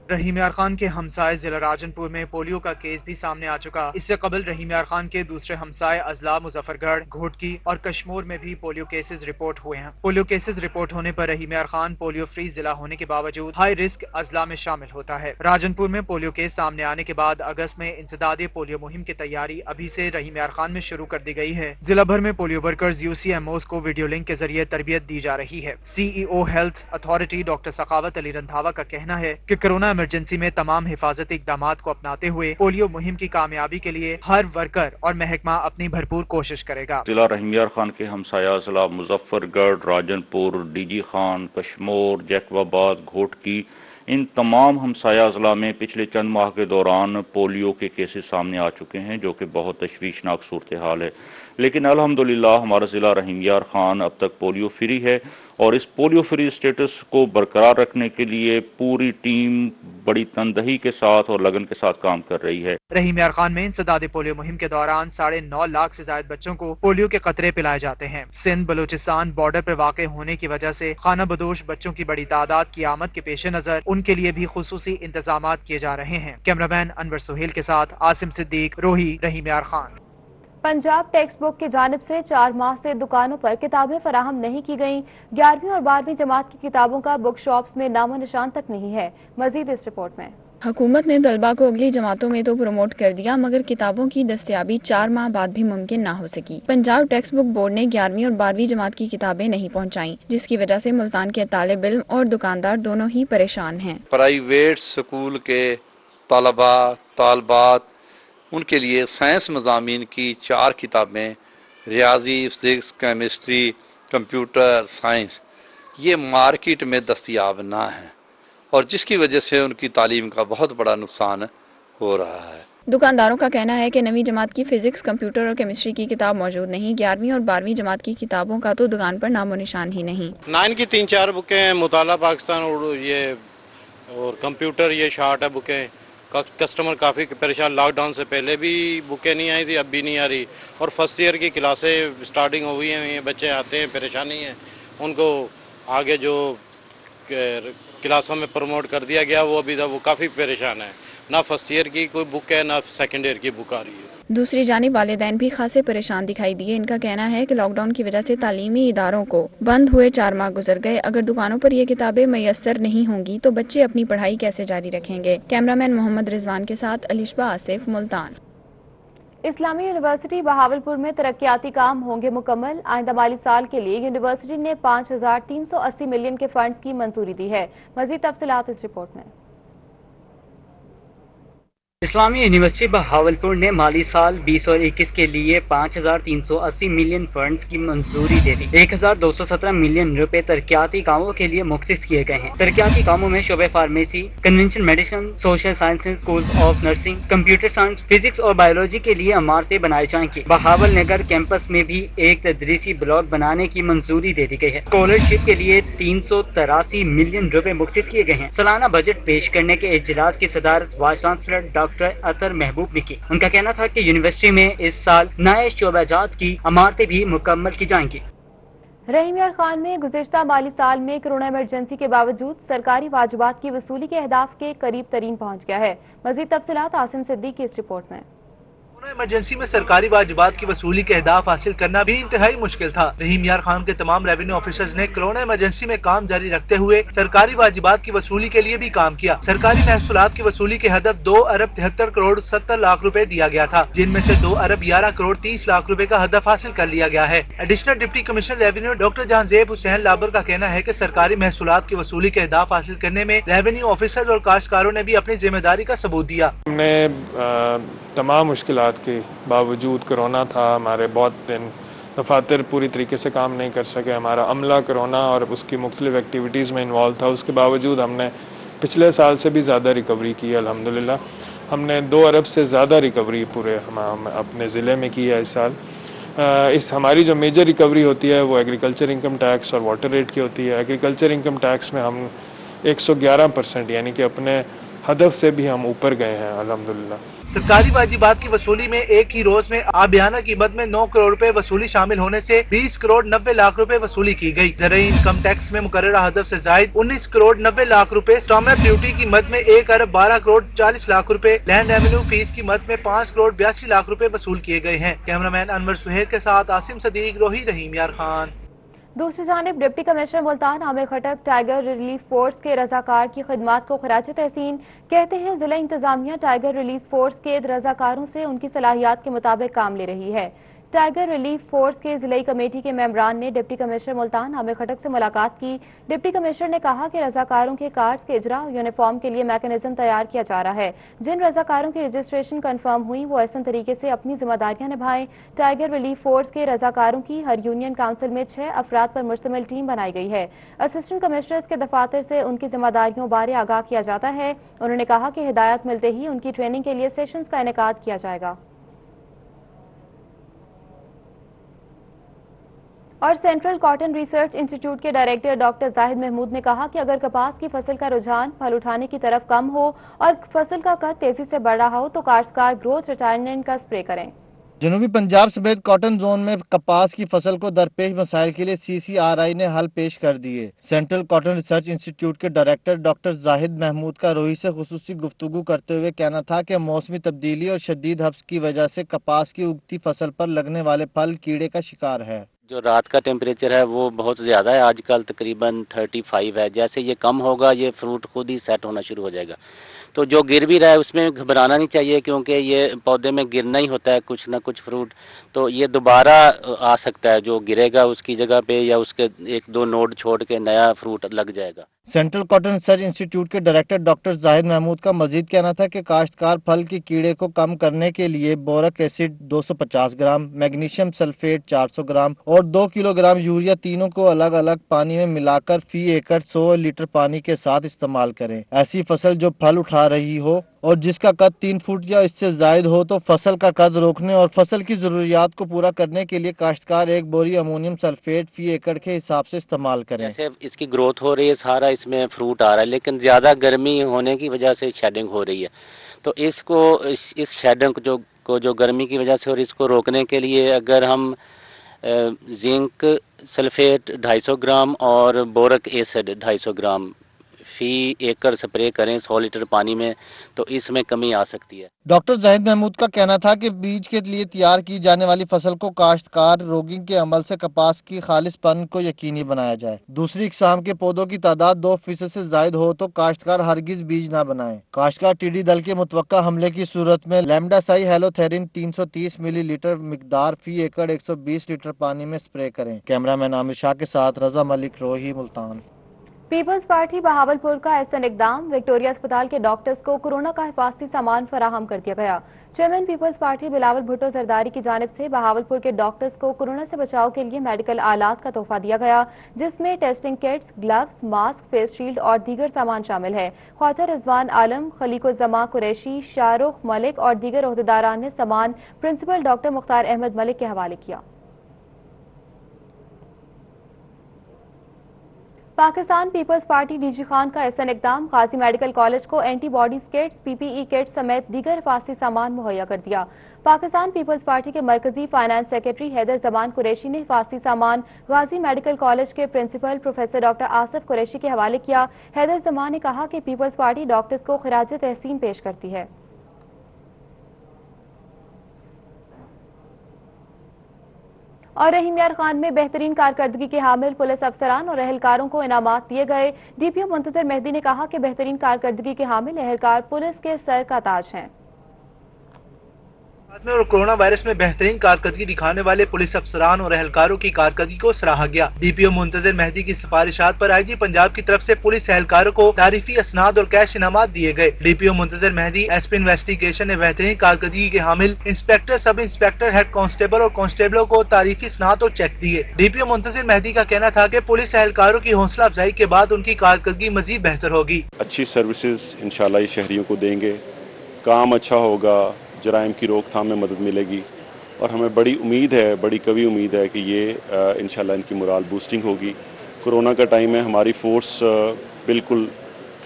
رحیم یار خان کے ہمسائے ضلع راجن پور میں پولیو کا کیس بھی سامنے آ چکا۔ اس سے قبل رحیم یار خان کے دوسرے ہمسائے اضلاع مظفر گڑھ، گھوٹکی اور کشمور میں بھی پولیو کیسز رپورٹ ہوئے ہیں۔ پولیو کیسز رپورٹ ہونے پر رحیم یار خان پولیو فری ضلع ہونے کے باوجود ہائی رسک اضلاع میں شامل ہوتا ہے۔ راجن پور میں پولیو کیس سامنے آنے کے بعد اگست میں انسداد پولیو مہم کی تیاری ابھی سے رحیم یار خان میں شروع کر دی گئی ہے۔ ضلع بھر میں پولیو ورکرز UCMOs کو ویڈیو لنک کے ذریعے تربیت دی جا رہی ہے۔ CEO ہیلتھ اتھارٹی ڈاکٹر سخاوت علی رندھاوا کا کہنا ہے کہ کورونا ایمرجنسی میں تمام حفاظتی اقدامات کو اپناتے ہوئے پولیو مہم کی کامیابی کے لیے ہر ورکر اور محکمہ اپنی بھرپور کوشش کرے گا۔ ضلع رحیم یار خان کے ہمسایہ ضلع مظفر گڑھ، راجن پور، DG خان، کشمور، جیکب آباد، گھوٹکی، ان تمام ہمسایہ اضلاع میں پچھلے چند ماہ کے دوران پولیو کے کیسز سامنے آ چکے ہیں، جو کہ بہت تشویشناک صورتحال ہے۔ لیکن الحمدللہ ہمارا ضلع رحیم یار خان اب تک پولیو فری ہے، اور اس پولیو فری اسٹیٹس کو برقرار رکھنے کے لیے پوری ٹیم بڑی تندہی کے ساتھ اور لگن کے ساتھ کام کر رہی ہے۔ رحیم یار خان میں انسداد پولیو مہم کے دوران 9.5 لاکھ سے زائد بچوں کو پولیو کے قطرے پلائے جاتے ہیں۔ سندھ بلوچستان بارڈر پر واقع ہونے کی وجہ سے خانہ بدوش بچوں کی بڑی تعداد کی آمد کے پیش نظر ان کے لیے بھی خصوصی انتظامات کیے جا رہے ہیں۔ کیمرہ مین انور سہیل کے ساتھ عاصم صدیق، روہی، رحیم یار خان۔ پنجاب ٹیکسٹ بک کی جانب سے 4 ماہ سے دکانوں پر کتابیں فراہم نہیں کی گئیں۔ 11ویں اور 12ویں جماعت کی کتابوں کا بک شاپس میں نام و نشان تک نہیں ہے۔ مزید اس رپورٹ میں۔ حکومت نے طلباء کو اگلی جماعتوں میں تو پروموٹ کر دیا، مگر کتابوں کی دستیابی 4 ماہ بعد بھی ممکن نہ ہو سکی۔ پنجاب ٹیکسٹ بک بورڈ نے 11ویں اور 12ویں جماعت کی کتابیں نہیں پہنچائیں، جس کی وجہ سے ملتان کے طالب علم اور دکاندار دونوں ہی پریشان ہیں۔ پرائیویٹ سکول کے طلباء طالبات ان کے لیے سائنس مضامین کی 4 کتابیں، ریاضی، فزکس، کیمسٹری، کمپیوٹر سائنس، یہ مارکیٹ میں دستیاب نہ ہیں، اور جس کی وجہ سے ان کی تعلیم کا بہت بڑا نقصان ہو رہا ہے۔ دکانداروں کا کہنا ہے کہ 9ویں جماعت کی فزکس، کمپیوٹر اور کیمسٹری کی کتاب موجود نہیں۔ 11ویں اور 12ویں جماعت کی کتابوں کا تو دکان پر نام و نشان ہی نہیں۔ 9 کی 3-4 بکیں ہیں، مطالعہ پاکستان اردو یہ اور کمپیوٹر یہ شارٹ ہے بکیں۔ کسٹمر کافی پریشان، لاک ڈاؤن سے پہلے بھی بکیں نہیں آئی تھی، اب بھی نہیں آ رہی، اور فرسٹ ایئر کی کلاسیں سٹارٹنگ ہو گئی ہیں، بچے آتے ہیں، پریشانی ہے ان کو۔ آگے جو کلاسوں میں پروموٹ کر دیا گیا وہ ابھی تک وہ کافی پریشان ہے، نہ فرسٹ ایئر کی کوئی بک ہے نہ سیکنڈ ایئر کی بک آ رہی ہے۔ दूसरी जानिब वालिदैन भी खासे परेशान दिखाई दिए। इनका कहना है कि लॉकडाउन की वजह से तालीमी इदारों को बंद हुए 4 माह गुजर गए। अगर दुकानों पर ये किताबें मैसर नहीं होंगी तो बच्चे अपनी पढ़ाई कैसे जारी रखेंगे। कैमरामैन मोहम्मद रिजवान के साथ अलिशबा आसिफ, मुल्तान। इस्लामी यूनिवर्सिटी बहावलपुर में तरक्याती काम होंगे मुकम्मल। आइंदा माली साल के लिए यूनिवर्सिटी ने 5,380 मिलियन के फंड्स की मंजूरी दी है। मजीद तफसीलात इस रिपोर्ट में। इस्लामी यूनिवर्सिटी बहावलपुर ने माली साल 20 और 21 के लिए 5,380 मिलियन फंड्स की मंजूरी दे दी। 1,217 मिलियन रुपए तरक्याती कामों के लिए मुख्तस किए गए हैं। तरक्याती कामों में शोबे pharmacy, convention medicine, social sciences, schools of nursing, computer science, physics और बायोलॉजी के लिए इमारतें बनाई जाएंगी। बहावल नगर कैंपस में भी एक तदरीसी ब्लॉक बनाने की मंजूरी दे दी गई है। स्कॉलरशिप के लिए 383 मिलियन रुपए मुख्तस किए गए हैं। सालाना बजट पेश करने के इजलास की सदारत वाइस चांसलर डॉक्टर अतर महबूब ने की। उनका कहना था कि यूनिवर्सिटी में इस साल नए शोबाजात की इमारतें भी मुकम्मल की जाएंगी। रहीम यार खान में गुज़िश्ता माली साल में कोरोना इमरजेंसी के बावजूद सरकारी वाजिबात की वसूली के अहदाफ के करीब तरीन पहुंच गया है। मजीद तफसीलात आसिम सिद्दीकी की इस रिपोर्ट में। इमरजेंसी में सरकारी वाजिबात की वसूली के अहदाफ हासिल करना भी इंतहाई मुश्किल था। रहीम यार खान के तमाम रेवेन्यू ऑफिसर्स ने कोरोना इमरजेंसी में काम जारी रखते हुए सरकारी वाजिबात की वसूली के लिए भी काम किया। सरकारी महसूलात की वसूली के हदफ 2 अरब 73 करोड़ 70 लाख रुपए दिया गया था, जिनमें से 2 अरब 11 करोड़ 30 लाख रुपए का हदफ हासिल कर लिया गया है। Additional deputy commissioner revenue doctor Jahanzeb Hussain Labar का कहना है कि सरकारी महसूलात की वसूली के अहदाफ हासिल करने में रेवेन्यू ऑफिसर्स और काश्तकारों ने भी अपनी जिम्मेदारी का सबूत दिया। हमने तमाम मुश्किलात के बावजूद कोरोना था, हमारे बहुत दिन दफातर पूरी तरीके से काम नहीं कर सके, हमारा अमला कोरोना और उसकी मुख्तलिफ एक्टिविटीज़ में इन्वॉल्व था। उसके बावजूद हमने पिछले साल से भी ज़्यादा रिकवरी की है। अल्हम्दुलिल्लाह हमने 2 अरब से ज़्यादा रिकवरी पूरे हम अपने ज़िले में की है इस साल। इस हमारी जो मेजर रिकवरी होती है वो एग्रीकल्चर इनकम टैक्स और वाटर रेट की होती है। एग्रीकल्चर इनकम टैक्स में हम 111% यानी कि अपने हदफ से भी हम ऊपर गए हैं अल्हम्दुलिल्लाह। सरकारी वाजिबात की वसूली में एक ही रोज में आबियाना कीमत में 9 करोड़ रुपए वसूली शामिल होने से 20 करोड़ 90 लाख रुपए वसूली की गई। ज़राई इनकम टैक्स में मुकर्ररा हदफ से जायद 19 करोड़ 90 लाख रुपए, स्टॉम्प ड्यूटी की मद में 1 अरब 12 करोड़ 40 लाख रुपए, लैंड रेवेन्यू फीस की मद में 5 करोड़ 82 लाख रुपए वसूल किए गए हैं। कैमरामैन अनवर सुहेल के साथ आसिम सदीक, रोही, रहीम यार खान। दूसरी जानिब डिप्टी कमिश्नर मुल्तान आमिर खटक टाइगर रिलीफ फोर्स के रजाकार की खिदमात को खराज तहसीन कहते हैं। जिला इंतजामिया टाइगर रिलीफ फोर्स के रजाकारों से उनकी सलाहियत के मुताबिक काम ले रही है। टाइगर रिलीफ फोर्स के जिलाई कमेटी के मेंबरान ने डिप्टी कमिश्नर मुल्तान आमिर खटक से मुलाकात की। डिप्टी कमिश्नर ने कहा कि रजाकारों के कार्ड्स के इजरा यूनिफॉर्म के लिए मैकेनिज्म तैयार किया जा रहा है। जिन रजाकारों की रजिस्ट्रेशन कंफर्म हुई वो ऐसे तरीके से अपनी जिम्मेदारियां निभाएं। टाइगर रिलीफ फोर्स के रजाकारों की हर यूनियन काउंसिल में 6 अफराद पर मुश्तमिल टीम बनाई गई है। असिस्टेंट कमिश्नर्स के दफातर से उनकी जिम्मेदारियों बारे आगाह किया जाता है। उन्होंने कहा कि हिदायत मिलते ही उनकी ट्रेनिंग के लिए सेशंस का इनेकाद किया जाएगा। और सेंट्रल कॉटन रिसर्च इंस्टीट्यूट के डायरेक्टर डॉक्टर जाहिद महमूद ने कहा कि अगर कपास की फसल का रुझान फल उठाने की तरफ कम हो और फसल का कद तेजी से बढ़ रहा हो तो काश्तकार ग्रोथ रिटायरमेंट का स्प्रे करें। जनूबी पंजाब समेत कॉटन जोन में कपास की फसल को दरपेश मसाइल के लिए CCRI ने हल पेश कर दिए। सेंट्रल कॉटन रिसर्च इंस्टीट्यूट के डायरेक्टर डॉक्टर जाहिद महमूद का रोही से खुसूसी गुफ्तगू करते हुए कहना था कि मौसमी तब्दीली और शदीद हब्स की वजह से कपास की उगती फसल पर लगने वाले फल कीड़े का शिकार है। जो रात का टेम्परेचर है वो बहुत ज़्यादा है, आजकल तकरीबन 35 है। जैसे ये कम होगा ये फ्रूट खुद ही सेट होना शुरू हो जाएगा। तो जो गिर भी रहा है उसमें घबराना नहीं चाहिए, क्योंकि ये पौधे में गिरना ही होता है कुछ ना कुछ फ्रूट, तो ये दोबारा आ सकता है। जो गिरेगा उसकी जगह पे या उसके 1-2 नोड छोड़ के नया फ्रूट लग जाएगा। सेंट्रल कॉटन रिसर्च इंस्टीट्यूट के डायरेक्टर डॉक्टर जाहिद महमूद का मजीद कहना था कि काश्तकार फल की कीड़े को कम करने के लिए बोरिक एसिड 250 ग्राम, मैग्नीशियम सल्फेट 400 ग्राम और 2 किलोग्राम यूरिया तीनों को अलग अलग पानी में मिलाकर फी एकड़ 100 लीटर पानी के साथ इस्तेमाल करें। ऐसी फसल जो फल उठा रही हो और जिसका कद 3 फुट या इससे जायद हो तो फसल का कद रोकने और फसल की जरूरियात को पूरा करने के लिए काश्तकार 1 बोरी अमोनियम सल्फेट फी एकड़ के हिसाब से इस्तेमाल करें। जैसे इसकी ग्रोथ हो रही है, सारा इसमें फ्रूट आ रहा है, लेकिन ज्यादा गर्मी होने की वजह से शेडिंग हो रही है। तो इसको इस शेडिंग को जो गर्मी की वजह से और इसको रोकने के लिए अगर हम जिंक सल्फेट 250 ग्राम और बोरिक एसिड 250 ग्राम फी एकड़ स्प्रे करें 100 लीटर पानी में, तो इसमें कमी आ सकती है। डॉक्टर जाहिद महमूद का कहना था कि बीज के लिए तैयार की जाने वाली फसल को काश्तकार रोगिंग के अमल से कपास की खालिसपन को यकीनी बनाया जाए। दूसरी इकसाम के पौधों की तादाद 2% से ज्यादा हो तो काश्तकार हरगिज बीज न बनाएं। काश्तकार टिड्डी दल के मुतवक्का हमले की सूरत में लैम्डासाई हेलोथेरिन 330 मिलीलीटर मिकदार फी एकड़ 120 लीटर पानी में स्प्रे करें। कैमरामैन आमिर शाह के साथ रजा मलिक, रोही, मुल्तान। पीपल्स पार्टी बहावलपुर का एहसन इकदाम, विक्टोरिया अस्पताल के डॉक्टर्स को कोरोना का हिफाजती सामान फराहम कर दिया गया। चेयरमैन पीपल्स पार्टी बिलावल भुट्टो जरदारी की जानिब से बहावलपुर के डॉक्टर्स को कोरोना से बचाव के लिए मेडिकल आलात का तोहफा दिया गया, जिसमें testing kits, gloves, mask, face shield और दीगर सामान शामिल है। ख्वाजा रिजवान आलम, खलीकुज़्ज़मा कुरैशी, शाहरुख मलिक और दीगर ओहदेदारान ने सामान प्रिंसिपल डॉक्टर मुख्तार अहमद मलिक के हवाले किया। पाकिस्तान पीपल्स पार्टी डीजी खान का एहसन इकदाम, गाजी मेडिकल कॉलेज को एंटीबॉडीज किट्स, पीपीई किट्स समेत दीगर हिफाजती सामान मुहैया कर दिया। पाकिस्तान पीपल्स पार्टी के मरकजी फाइनेंस सेक्रेटरी हैदर जमान कुरैशी ने हिफाजती सामान गाजी मेडिकल कॉलेज के principal professor doctor Asif Qureshi के हवाले किया। हैदर जमान ने कहा कि पीपल्स पार्टी डॉक्टर्स को खिराज तहसीन पेश करती है। और रहीम यार खान में बेहतरीन कारकर्दगी के हामिल पुलिस अफसरान और एहलकारों को इनामात दिए गए। डीपीओ मुंतजर मेहदी ने कहा कि बेहतरीन कारकर्दगी के हामिल एहलकार पुलिस के सर का ताज हैं। और कोरोना वायरस में बेहतरीन कारकर्दगी दिखाने वाले पुलिस अफसरान और एहलकारों की कारकर्दगी को सराहा गया। डीपीओ मुंतजर मेहदी की सिफारिशात पर आईजी पंजाब की तरफ से पुलिस एहलकारों को तारीफी असनाद और कैश इनामात दिए गए। DPO Muntazir Mehdi, SP investigation ने बेहतरीन कारकर्दगी के हामिल inspector, sub inspector, head constable और कांस्टेबलों को तारीफी असनाद और चेक दिए। डीपीओ मुंतजर मेहदी का कहना था कि पुलिस एहलकारों की हौसला अफजाई के बाद उनकी कारकर्दगी मजीद बेहतर होगी। अच्छी सर्विसेज इंशाल्लाह ये शहरियों को देंगे, काम अच्छा होगा, जराइम की रोकथाम में मदद मिलेगी और हमें बड़ी उम्मीद है, बड़ी कवी उम्मीद है कि ये इंशाल्लाह इनकी मोराल बूस्टिंग होगी। कोरोना का टाइम है, हमारी फोर्स बिल्कुल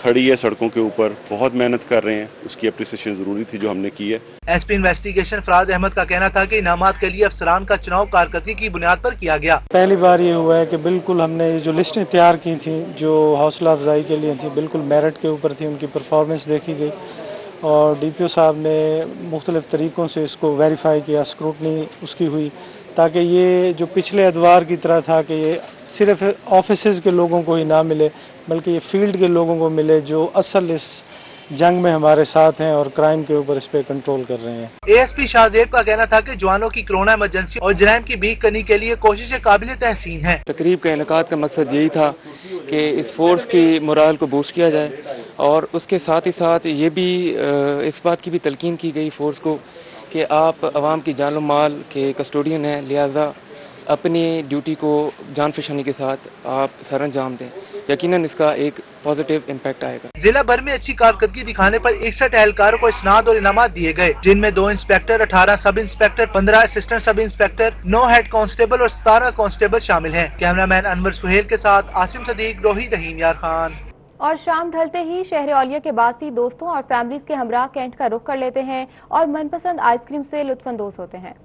खड़ी है सड़कों के ऊपर, बहुत मेहनत कर रहे हैं, उसकी अप्रिसिएशन जरूरी थी जो हमने की है। एसपी इन्वेस्टिगेशन फराज अहमद का कहना था कि इनामात के लिए अफसरान का चुनाव कारकर्दगी की बुनियाद पर किया गया। पहली बार ये हुआ है कि बिल्कुल हमने जो लिस्टें तैयार की थी जो हौसला अफजाई के लिए थी, बिल्कुल मेरिट के ऊपर थी, उनकी परफॉर्मेंस देखी गई और डीपीओ साहब ने मुख्तलिफ तरीक़ों से इसको वेरीफाई किया, स्क्रूटनी उसकी हुई, ताकि ये जो पिछले अदवार की तरह था कि ये सिर्फ ऑफिसेज के लोगों को ही ना मिले बल्कि ये फील्ड के लोगों को मिले जो असल इस जंग में हमारे साथ हैं और क्राइम के ऊपर इस पे कंट्रोल कर रहे हैं। एएसपी शाहजेब का कहना था कि जवानों की कोरोना इमरजेंसी और जराइम की भीख करने के लिए कोशिशें काबिल तहसीन हैं। तकरीब का इनेकाद का मकसद यही था कि इस फोर्स की मोराल को बूस्ट किया जाए और उसके साथ ही साथ ये भी इस बात की भी तलकीन की गई फोर्स को कि आप अवाम की जान माल के कस्टोडियन हैं, लिहाजा अपनी ड्यूटी को जान फिशानी के साथ आप सर अंजाम दें, यकीनन इसका एक पॉजिटिव इम्पैक्ट आएगा। जिला भर में अच्छी कारकर्दगी दिखाने पर 61 एहलकारों को इसनाद और इनामात दिए गए, जिनमें 2 inspector, 18 sub inspector, 15 assistant sub inspector, 9 head constable और 17 कांस्टेबल शामिल हैं। कैमरामैन अनवर सुहेल के साथ आसिम सदीक, रोही, रहीम यार खान। और शाम ढलते ही शहर औलिया के बासी दोस्तों और फैमिलीज के हमरा कैंट का रुख कर लेते हैं और मनपसंद आइसक्रीम से लुत्फानंदोज होते हैं।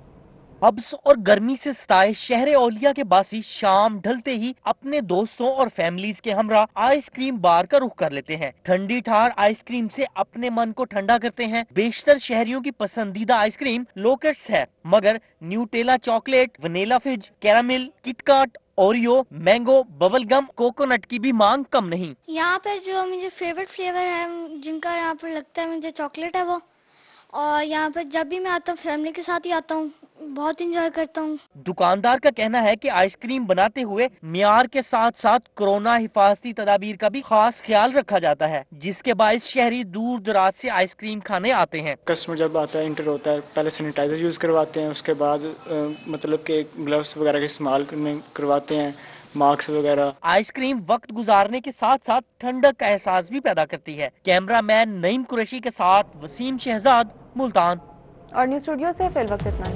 हब्स और गर्मी से सताए शहर औलिया के बासी शाम ढलते ही अपने दोस्तों और फैमिलीज के हमरा आइसक्रीम बार का रुख कर लेते हैं। ठंडी ठार आइसक्रीम से अपने मन को ठंडा करते हैं। बेशतर शहरियों की पसंदीदा आइसक्रीम लोकेट्स है, मगर Nutella chocolate, vanilla fizz, caramel, KitKat, Oreo, mango, bubble gum, coconut की भी मांग कम नहीं। यहाँ पर जो मुझे फेवरेट फ्लेवर है जिनका यहाँ पर लगता है मुझे चॉकलेट है वो, और यहाँ पर जब भी मैं आता हूँ फैमिली के साथ ही आता हूँ, बहुत इंजॉय करता हूँ। दुकानदार का कहना है कि आइसक्रीम बनाते हुए मियार के साथ साथ कोरोना हिफाजती तदाबीर का भी खास ख्याल रखा जाता है, जिसके बायस शहरी दूर दराज से आइसक्रीम खाने आते हैं। कस्टमर जब आता है, इंटर होता है, पहले सैनिटाइजर यूज करवाते हैं, उसके बाद मतलब के ग्लव्स वगैरह का इस्तेमाल करवाते हैं, मास्क वगैरह। आइसक्रीम वक्त गुजारने के साथ साथ ठंडक का एहसास भी पैदा करती है। कैमरामैन नईम कुरैशी के साथ वसीम शहजाद, मुल्तान। और न्यूज स्टूडियो से फिल वक्त इतना ही।